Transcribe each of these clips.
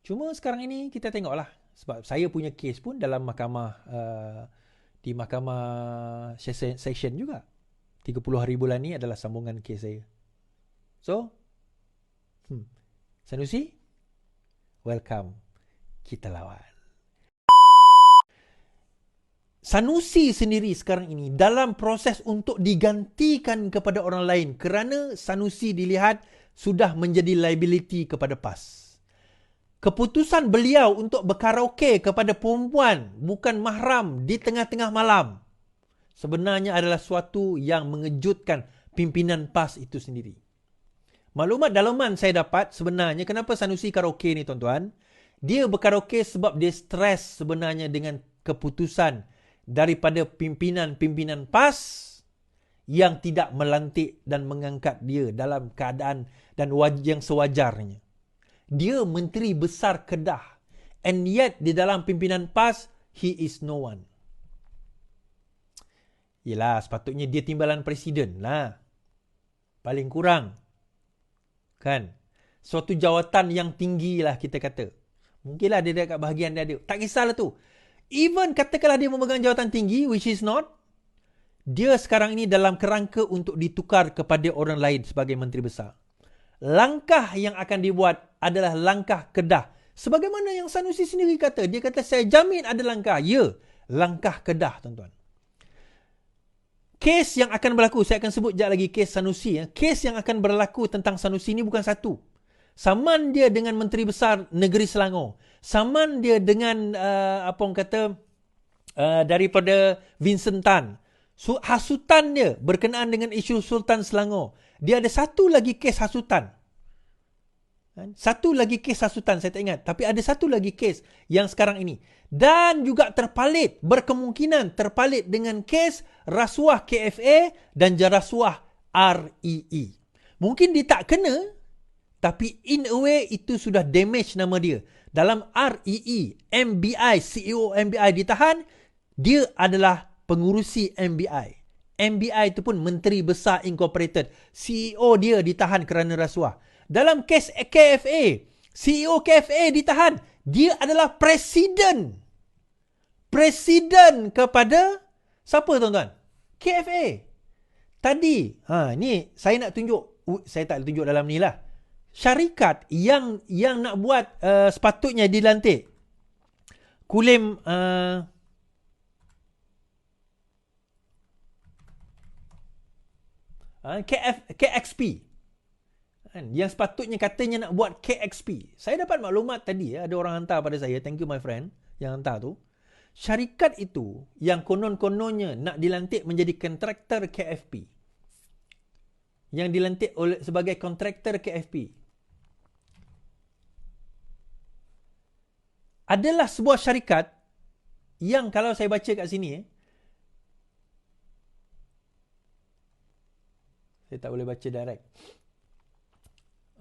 Cuma sekarang ini kita tengoklah. Sebab saya punya kes pun dalam mahkamah, di mahkamah session juga. 30 hari bulan ni adalah sambungan kes saya. So, Sanusi, welcome. Kita lawan. Sanusi sendiri sekarang ini dalam proses untuk digantikan kepada orang lain kerana Sanusi dilihat sudah menjadi liability kepada PAS. Keputusan beliau untuk berkaraoke kepada perempuan bukan mahram di tengah-tengah malam sebenarnya adalah suatu yang mengejutkan pimpinan PAS itu sendiri. Maklumat dalaman saya dapat sebenarnya kenapa Sanusi karaoke ni tuan-tuan. Dia berkaraoke sebab dia stres sebenarnya dengan keputusan daripada pimpinan-pimpinan PAS yang tidak melantik dan mengangkat dia dalam keadaan dan yang sewajarnya. Dia Menteri Besar Kedah. And yet di dalam pimpinan PAS, he is no one. Yelah, sepatutnya dia timbalan presiden lah. Paling kurang. Kan? Suatu jawatan yang tinggi lah kita kata. Mungkinlah dia dekat bahagian dia ada. Tak kisahlah tu. Even katakanlah dia memegang jawatan tinggi, which is not, dia sekarang ini dalam kerangka untuk ditukar kepada orang lain sebagai Menteri Besar. Langkah yang akan dibuat adalah langkah Kedah. Sebagaimana yang Sanusi sendiri kata. Dia kata, saya jamin ada langkah. Ya, langkah Kedah, tuan-tuan. Kes yang akan berlaku, saya akan sebut sekejap lagi kes Sanusi. Kes yang akan berlaku tentang Sanusi ini bukan satu. Saman dia dengan Menteri Besar Negeri Selangor. Saman dia dengan daripada Vincent Tan. Hasutan dia berkenaan dengan isu Sultan Selangor. Dia ada satu lagi kes hasutan. Satu lagi kes hasutan, saya tak ingat. Tapi ada satu lagi kes yang sekarang ini. Dan juga terpalit, berkemungkinan terpalit dengan kes rasuah KFA dan rasuah REE. Mungkin dia tak kena, tapi in a way itu sudah damage nama dia. Dalam REE, MBI, CEO MBI ditahan, dia adalah pengurusi MBI. MBI itu pun Menteri Besar Incorporated. CEO dia ditahan kerana rasuah. Dalam kes KFA, CEO KFA ditahan. Dia adalah presiden. Presiden kepada siapa tuan-tuan? KFA. Tadi, ni saya nak tunjuk. Saya tak tunjuk dalam ni lah. Syarikat yang nak buat sepatutnya dilantik. Kulim KXP. Yang sepatutnya katanya nak buat KXP. Saya dapat maklumat tadi, ada orang hantar pada saya. Thank you my friend yang hantar tu. Syarikat itu yang konon-kononnya nak dilantik menjadi kontraktor KFP. Yang dilantik sebagai kontraktor KFP. Adalah sebuah syarikat yang kalau saya baca kat sini, saya tak boleh baca direct.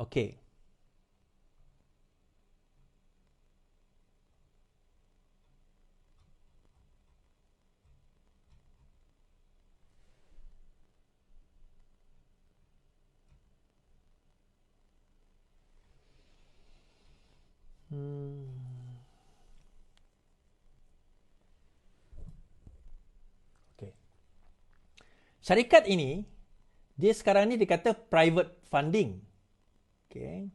Okey. Okey. Syarikat ini dia sekarang ni dikata private funding. Okey.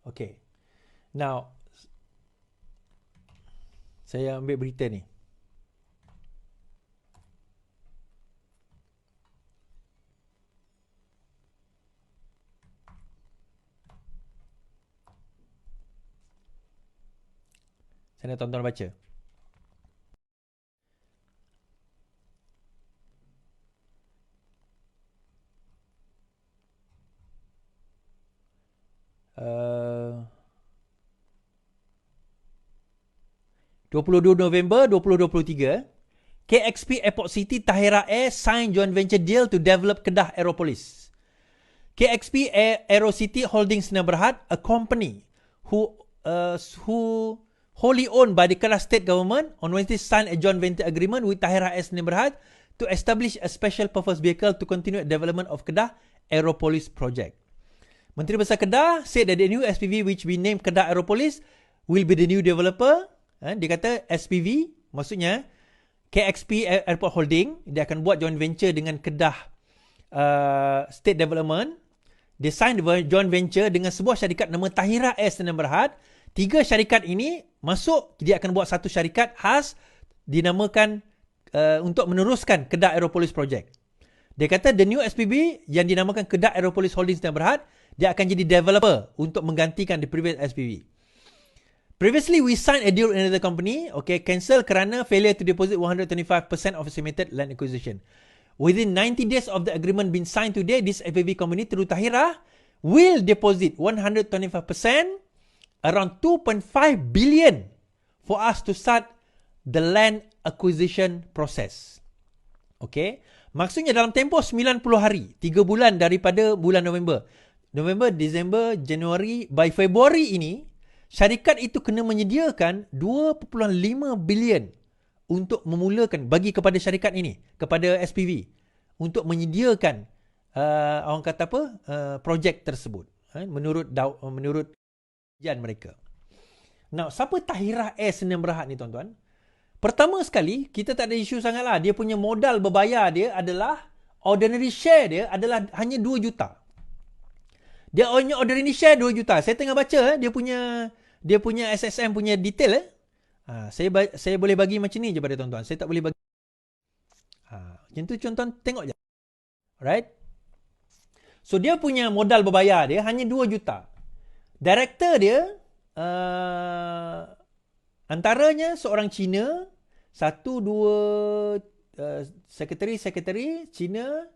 Okey. Now, saya ambil berita ni. Saya nak tonton baca. Uh, 22 November 2023, KXP Airport City Tahira Air sign joint venture deal to develop Kedah Aeropolis. KXP Aero City Holdings Sdn Bhd, a company who wholly owned by the Kedah State Government on Wednesday signed a joint venture agreement with Tahir Rais Sdn Bhd to establish a special purpose vehicle to continue development of Kedah Aeropolis project. Menteri Besar Kedah said that the new SPV which we named Kedah Aeropolis will be the new developer. Dia kata SPV maksudnya KXP Airport Holding, dia akan buat joint venture dengan Kedah State Development. Dia sign joint venture dengan sebuah syarikat nama Tahir Rais Sdn Bhd. 3 syarikat ini masuk, dia akan buat satu syarikat khas dinamakan untuk meneruskan Kedah Aeropolis Project. Dia kata the new SPV yang dinamakan Kedah Aeropolis Holdings Sdn Bhd, dia akan jadi developer untuk menggantikan the previous SPV. Previously we signed a deal with another company, cancel kerana failure to deposit 125% of estimated land acquisition. Within 90 days of the agreement being signed today, this SPV company through Tahira will deposit 125%, around 2.5 billion for us to start the land acquisition process. Maksudnya dalam tempoh 90 hari, 3 bulan daripada bulan November, Disember, Januari, by Februari ini, syarikat itu kena menyediakan 2.5 bilion untuk memulakan, bagi kepada syarikat ini, kepada SPV, untuk menyediakan orang kata apa, projek tersebut, menurut kajian mereka. Now, siapa Tahir Rais Sdn Bhd ni tuan-tuan? Pertama sekali, kita tak ada isu sangat lah. Dia punya modal berbayar dia adalah, ordinary share dia adalah hanya 2 juta. Dia hanya ordinary share 2 juta. Saya tengah baca dia punya SSM punya detail. Saya boleh bagi macam ni je pada tuan-tuan. Saya tak boleh bagi. Macam tu tuan-tuan tengok je. Alright? So dia punya modal berbayar dia hanya 2 juta. Director dia antaranya seorang Cina, 1-2 sekretari Cina,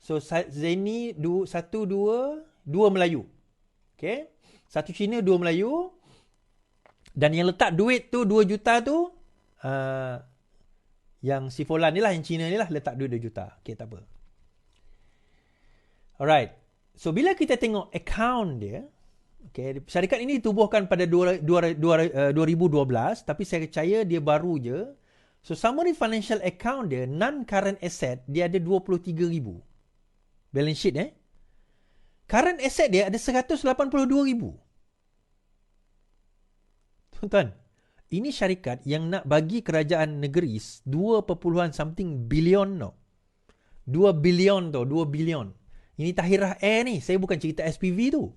so Zaini 1-2 Melayu. Okay, 1 Cina, 2 Melayu, dan yang letak duit tu 2 juta tu yang si Folan ni lah, yang Cina ni lah letak duit 2 juta. Okay, tak apa. Alright, so bila kita tengok account dia, syarikat ini ditubuhkan pada 2012, tapi saya percaya dia baru je. So summary financial account dia, non-current asset, dia ada 23,000. Balance sheet current asset dia ada 182,000. Tuan-tuan, ini syarikat yang nak bagi kerajaan negeri 2 billion no. 2 billion tu, 2 billion. Ini Tahir Air ni, saya bukan cerita SPV tu.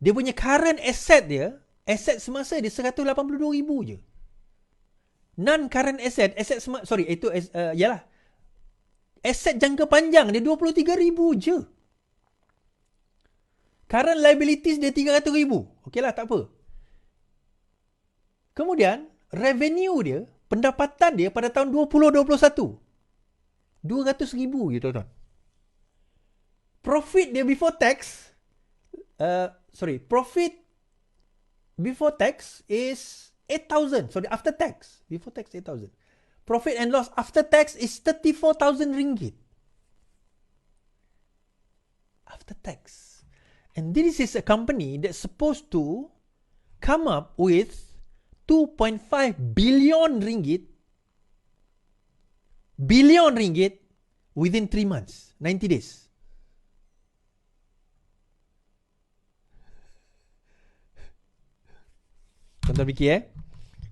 Dia punya current asset dia, asset semasa dia 182,000 je. Non-current asset, asset jangka panjang dia 23,000 je. Current liabilities dia 300,000. Okeylah, tak apa. Kemudian, revenue dia, pendapatan dia pada tahun 2021, 200,000 je tuan-tuan. Profit dia before tax, profit before tax is 8,000. Sorry, after tax. Before tax, 8,000. Profit and loss after tax is 34,000 ringgit. After tax. And this is a company that's supposed to come up with 2.5 billion ringgit within 3 months, 90 days. Tuan-tuan fikir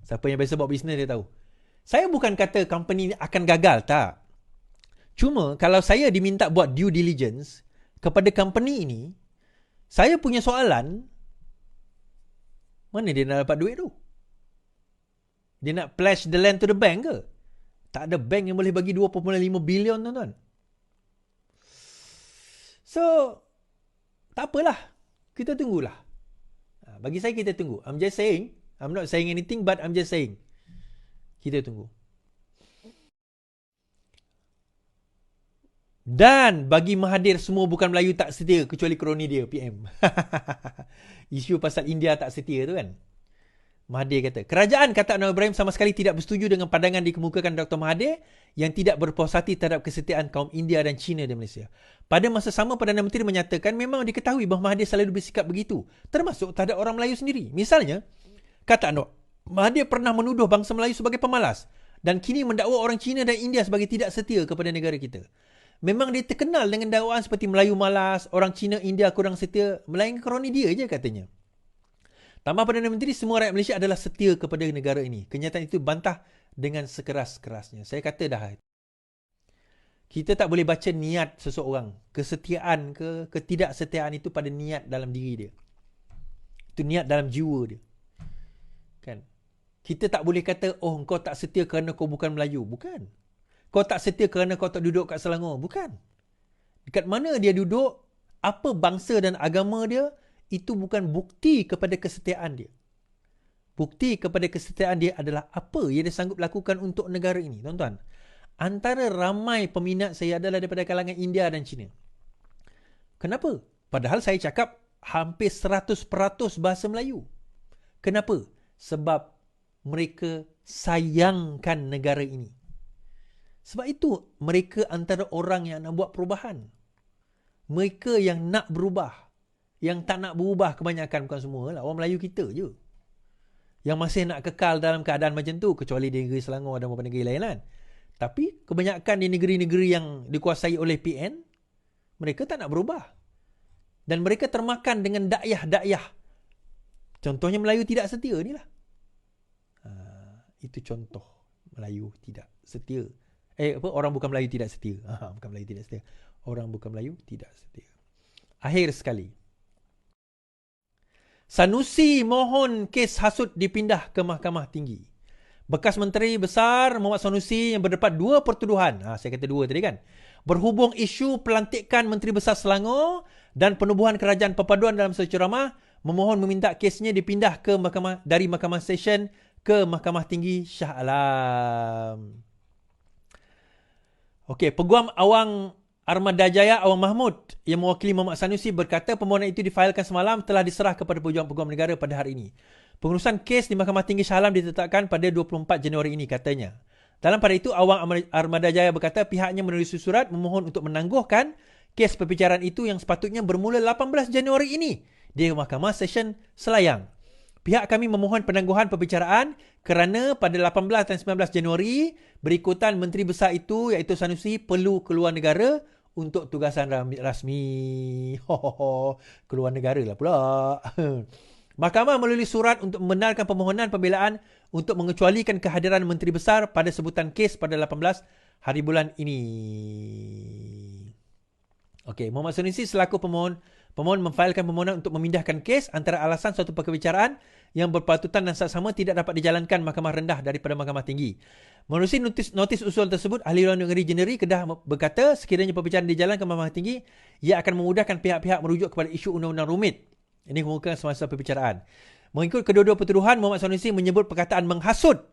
siapa yang biasa buat bisnes dia tahu. Saya bukan kata company akan gagal, tak. Cuma kalau saya diminta buat due diligence kepada company ini, saya punya soalan, mana dia nak dapat duit tu? Dia nak pledge the land to the bank ke? Tak ada bank yang boleh bagi 2.5 bilion, tuan-tuan. So, tak apalah. Kita tunggulah. Bagi saya kita tunggu. I'm just saying, I'm not saying anything, but I'm just saying. Kita tunggu. Dan bagi Mahathir, semua bukan Melayu tak setia kecuali kroni dia, PM. Isu pasal India tak setia tu kan. Mahathir kata, kerajaan kata Anwar Ibrahim sama sekali tidak bersetuju dengan pandangan dikemukakan Dr. Mahathir yang tidak berpuas hati terhadap kesetiaan kaum India dan China di Malaysia. Pada masa sama, Perdana Menteri menyatakan memang diketahui bahawa Mahathir selalu bersikap begitu, termasuk terhadap orang Melayu sendiri. Misalnya, kata Anwar, Mahathir pernah menuduh bangsa Melayu sebagai pemalas dan kini mendakwa orang China dan India sebagai tidak setia kepada negara kita. Memang dia terkenal dengan dakwaan seperti Melayu malas, orang China, India kurang setia, melainkan kerana dia je katanya. Tambah Perdana Menteri, semua rakyat Malaysia adalah setia kepada negara ini. Kenyataan itu bantah dengan sekeras-kerasnya. Saya kata dah, kita tak boleh baca niat seseorang. Kesetiaan ke ketidaksetiaan itu pada niat dalam diri dia. Itu niat dalam jiwa dia. Kan? Kita tak boleh kata, oh kau tak setia kerana kau bukan Melayu. Bukan. Kau tak setia kerana kau tak duduk kat Selangor. Bukan. Dekat mana dia duduk, apa bangsa dan agama dia, itu bukan bukti kepada kesetiaan dia. Bukti kepada kesetiaan dia adalah apa yang dia sanggup lakukan untuk negara ini. Tuan-tuan, antara ramai peminat saya adalah daripada kalangan India dan China. Kenapa? Padahal saya cakap hampir 100% bahasa Melayu. Kenapa? Sebab mereka sayangkan negara ini. Sebab itu mereka antara orang yang nak buat perubahan. Mereka yang nak berubah. Yang tak nak berubah kebanyakan, bukan semua lah, orang Melayu kita je yang masih nak kekal dalam keadaan macam tu, kecuali di negeri Selangor dan beberapa negeri lain kan. Tapi kebanyakan di negeri-negeri yang dikuasai oleh PN, mereka tak nak berubah. Dan mereka termakan dengan dakyah-dakyah. Contohnya Melayu tidak setia ni lah. Itu contoh Melayu tidak setia. Orang bukan Melayu tidak setia. Bukan Melayu tidak setia. Orang bukan Melayu tidak setia. Akhir sekali, Sanusi mohon kes hasut dipindah ke Mahkamah Tinggi. Bekas Menteri Besar Muhammad Sanusi yang berdapat dua pertuduhan. Saya kata dua tadi kan. Berhubung isu pelantikan Menteri Besar Selangor dan penubuhan kerajaan perpaduan dalam ceramah, memohon meminta kesnya dipindah ke dari Mahkamah Session ke Mahkamah Tinggi Shah Alam. Okey, Peguam Awang Armada Jaya Awang Mahmud yang mewakili Muhammad Sanusi berkata permohonan itu difailkan semalam telah diserah kepada Peguam Negara pada hari ini. Pengurusan kes di Mahkamah Tinggi Shah Alam ditetapkan pada 24 Januari ini katanya. Dalam pada itu, Awang Armada Jaya berkata pihaknya menulis surat memohon untuk menangguhkan kes perbicaraan itu yang sepatutnya bermula 18 Januari ini di Mahkamah Session Selayang. Pihak kami memohon penangguhan perbicaraan kerana pada 18 dan 19 Januari berikutan Menteri Besar itu iaitu Sanusi perlu keluar negara untuk tugasan rasmi. Keluar negara lah pula. Mahkamah melalui surat untuk membenarkan permohonan pembelaan untuk mengecualikan kehadiran Menteri Besar pada sebutan kes pada 18 hari bulan ini. Okey, Muhammad Sanusi selaku pemohon memfailkan permohonan untuk memindahkan kes antara alasan suatu perbicaraan yang berpatutan dan sama tidak dapat dijalankan Mahkamah Rendah daripada Mahkamah Tinggi. Menerusi notis usul tersebut, Ahli Luar Negeri Jeneri Kedah berkata sekiranya perbicaraan dijalankan Mahkamah Tinggi, ia akan memudahkan pihak-pihak merujuk kepada isu undang-undang rumit. Ini kemukakan semasa perbicaraan. Mengikut kedua-dua pertuduhan, Muhammad Sanusi menyebut perkataan menghasut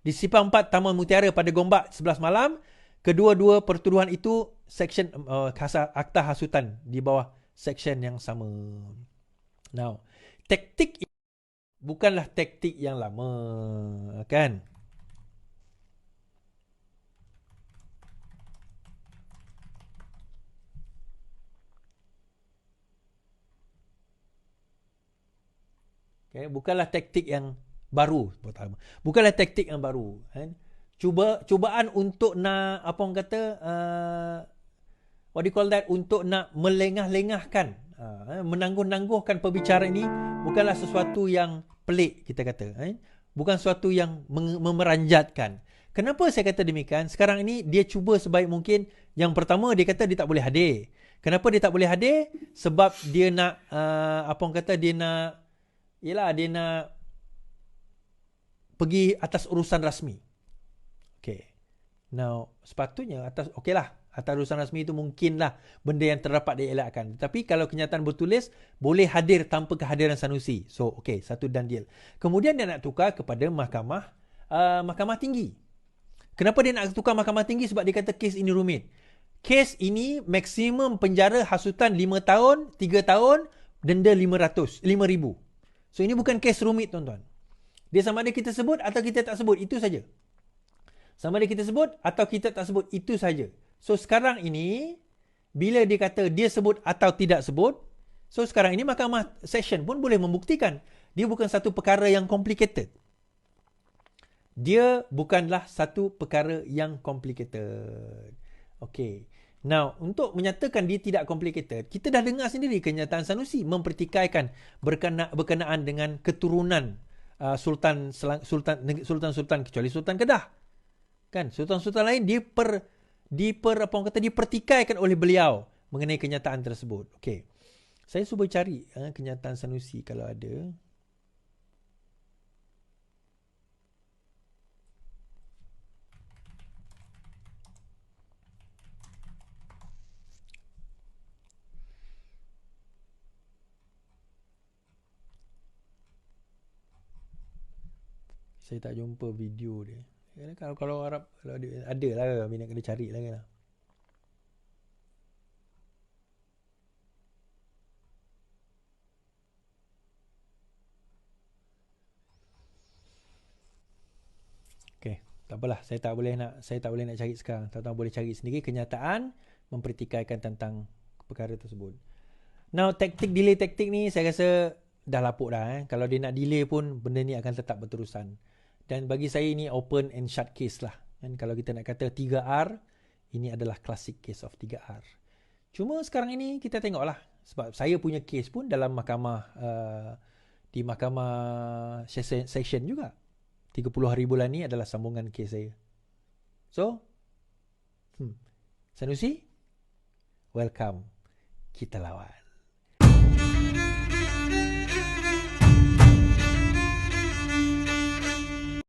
di Simpang 4 Taman Mutiara pada Gombak 11 malam. Kedua-dua pertuduhan itu seksyen akta hasutan di bawah seksyen yang sama. Now, taktik bukanlah taktik yang lama, kan? Okay, bukanlah taktik yang baru. Bukanlah taktik yang baru. Kan? Cubaan untuk nak, apa orang kata, what do you call that, untuk nak melengah-lengahkan, menangguh-nangguhkan perbicaraan ini bukanlah sesuatu yang pelik, kita kata. Bukan sesuatu yang memeranjatkan. Kenapa saya kata demikian? Sekarang ini dia cuba sebaik mungkin. Yang pertama, dia kata dia tak boleh hadir. Kenapa dia tak boleh hadir? Sebab dia nak, apa orang kata, dia nak pergi atas urusan rasmi. Okay. Now, sepatutnya atas urusan rasmi itu mungkinlah benda yang terdapat dielakkan. Tapi kalau kenyataan bertulis, boleh hadir tanpa kehadiran Sanusi. So, okay, satu dan deal. Kemudian dia nak tukar kepada Mahkamah Tinggi. Kenapa dia nak tukar Mahkamah Tinggi? Sebab dia kata kes ini rumit. Kes ini maksimum penjara hasutan 5 tahun, 3 tahun, denda 5,000. So, ini bukan kes rumit, tuan-tuan. Dia sama ada kita sebut atau kita tak sebut, itu saja. Sama ada kita sebut atau kita tak sebut, itu saja. So sekarang ini, bila dia kata dia sebut atau tidak sebut, so sekarang ini mahkamah session pun boleh membuktikan dia bukan satu perkara yang complicated. Dia bukanlah satu perkara yang complicated. Okay. Now, untuk menyatakan dia tidak complicated, kita dah dengar sendiri kenyataan Sanusi mempertikaikan berkenaan dengan keturunan sultan kecuali Sultan Kedah. Kan, sultan-sultan lain dipertikaikan oleh beliau mengenai kenyataan tersebut. Okey. Saya cuba cari kenyataan Sanusi kalau ada. Saya tak jumpa video dia. Kalau Arab, kalau ada lah, minat kena cari lah kan. Okay, tak apalah, saya tak boleh nak cari sekarang. Tuan-tuan boleh cari sendiri kenyataan mempertikaikan tentang perkara tersebut. Now, delay taktik ni saya rasa dah lapuk dah. Kalau dia nak delay pun, benda ni akan tetap berterusan. Dan bagi saya ini open and shut case lah. Dan kalau kita nak kata 3R, ini adalah classic case of 3R. Cuma sekarang ini kita tengoklah. Sebab saya punya case pun dalam mahkamah, di mahkamah session juga. 30 hari bulan ni adalah sambungan case saya. So, Sanusi, welcome. Kita lawan.